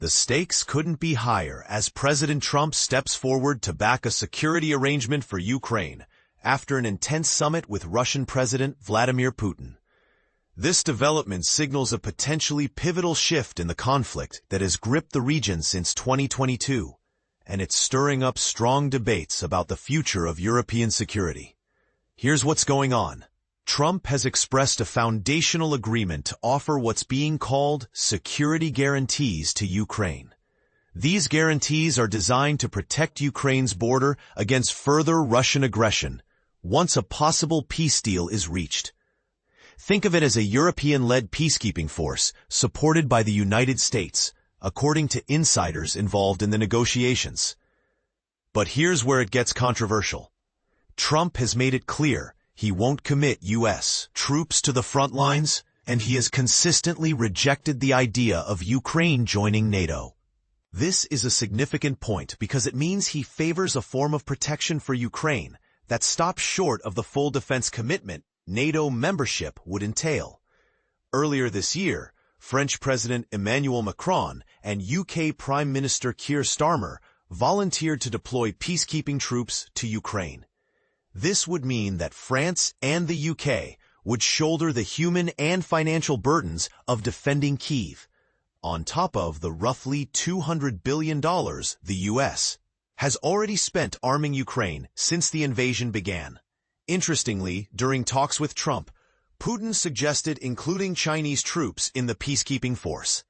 The stakes couldn't be higher as President Trump steps forward to back a security arrangement for Ukraine after an intense summit with Russian President Vladimir Putin. This development signals a potentially pivotal shift in the conflict that has gripped the region since 2022, and it's stirring up strong debates about the future of European security. Here's what's going on. Trump has expressed a foundational agreement to offer what's being called security guarantees to Ukraine. These guarantees are designed to protect Ukraine's border against further Russian aggression once a possible peace deal is reached. Think of it as a European-led peacekeeping force supported by the United States, according to insiders involved in the negotiations. But here's where it gets controversial. Trump has made it clear he won't commit U.S. troops to the front lines, and he has consistently rejected the idea of Ukraine joining NATO. This is a significant point because it means he favors a form of protection for Ukraine that stops short of the full defense commitment NATO membership would entail. Earlier this year, French President Emmanuel Macron and UK Prime Minister Keir Starmer volunteered to deploy peacekeeping troops to Ukraine. This would mean that France and the UK would shoulder the human and financial burdens of defending Kyiv, on top of the roughly $200 billion the U.S. has already spent arming Ukraine since the invasion began. Interestingly, during talks with Trump, Putin suggested including Chinese troops in the peacekeeping force.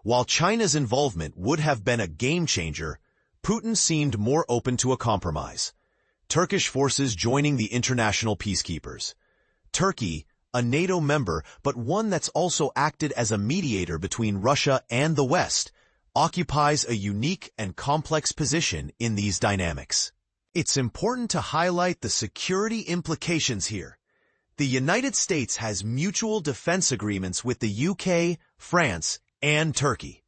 While China's involvement would have been a game-changer, Putin seemed more open to a compromise. Turkish forces joining the international peacekeepers. Turkey, a NATO member but one that's also acted as a mediator between Russia and the West, occupies a unique and complex position in these dynamics. It's important to highlight the security implications here. The United States has mutual defense agreements with the UK, France, and Turkey.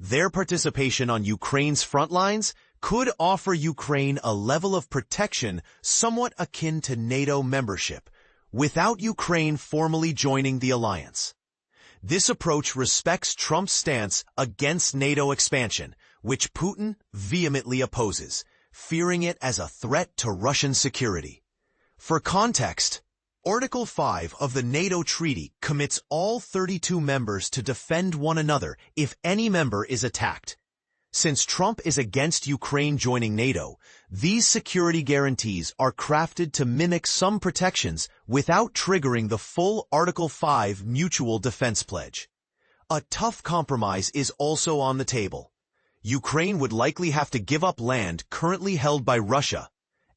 Their participation on Ukraine's front lines could offer Ukraine a level of protection somewhat akin to NATO membership, without Ukraine formally joining the alliance. This approach respects Trump's stance against NATO expansion, which Putin vehemently opposes, fearing it as a threat to Russian security. For context, Article 5 of the NATO treaty commits all 32 members to defend one another if any member is attacked. Since Trump is against Ukraine joining NATO, these security guarantees are crafted to mimic some protections without triggering the full Article 5 mutual defense pledge. A tough compromise is also on the table. Ukraine would likely have to give up land currently held by Russia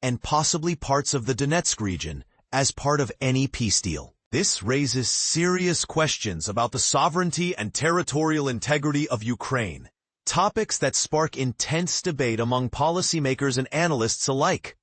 and possibly parts of the Donetsk region as part of any peace deal. This raises serious questions about the sovereignty and territorial integrity of Ukraine. Topics that spark intense debate among policymakers and analysts alike.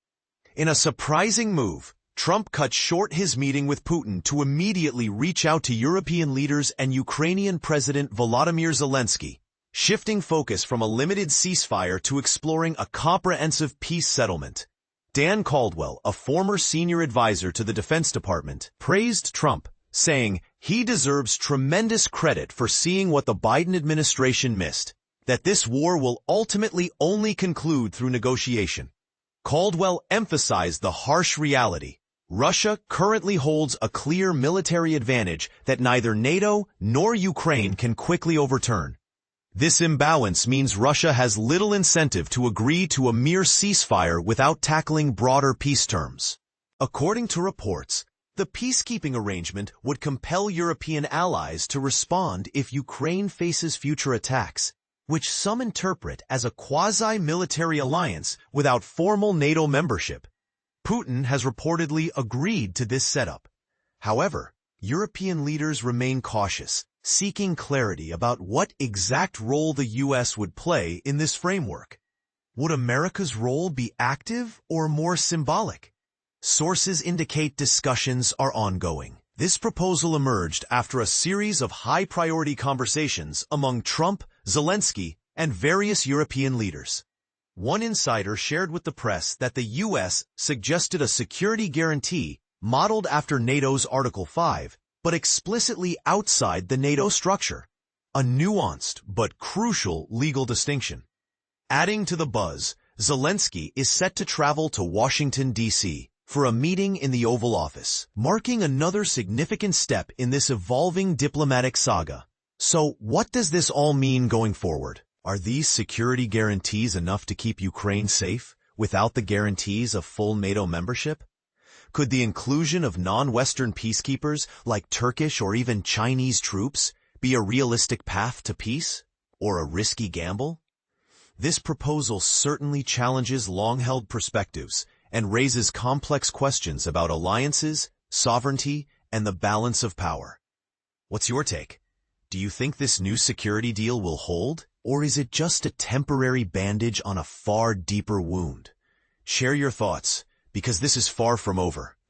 In a surprising move, Trump cut short his meeting with Putin to immediately reach out to European leaders and Ukrainian President Volodymyr Zelensky, shifting focus from a limited ceasefire to exploring a comprehensive peace settlement. Dan Caldwell, a former senior advisor to the Defense Department, praised Trump, saying he deserves tremendous credit for seeing what the Biden administration missed, that this war will ultimately only conclude through negotiation. Caldwell emphasized the harsh reality. Russia currently holds a clear military advantage that neither NATO nor Ukraine can quickly overturn. This imbalance means Russia has little incentive to agree to a mere ceasefire without tackling broader peace terms. According to reports, the peacekeeping arrangement would compel European allies to respond if Ukraine faces future attacks, which some interpret as a quasi-military alliance without formal NATO membership. Putin has reportedly agreed to this setup. However, European leaders remain cautious, seeking clarity about what exact role the U.S. would play in this framework. Would America's role be active or more symbolic? Sources indicate discussions are ongoing. This proposal emerged after a series of high-priority conversations among Trump, Zelensky, and various European leaders. One insider shared with the press that the U.S. suggested a security guarantee modeled after NATO's Article 5, but explicitly outside the NATO structure. A nuanced but crucial legal distinction. Adding to the buzz, Zelensky is set to travel to Washington, D.C. for a meeting in the Oval Office, marking another significant step in this evolving diplomatic saga. So, what does this all mean going forward? Are these security guarantees enough to keep Ukraine safe, without the guarantees of full NATO membership? Could the inclusion of non-Western peacekeepers, like Turkish or even Chinese troops, be a realistic path to peace? Or a risky gamble? This proposal certainly challenges long-held perspectives and raises complex questions about alliances, sovereignty, and the balance of power. What's your take? Do you think this new security deal will hold? Or is it just a temporary bandage on a far deeper wound? Share your thoughts, because this is far from over.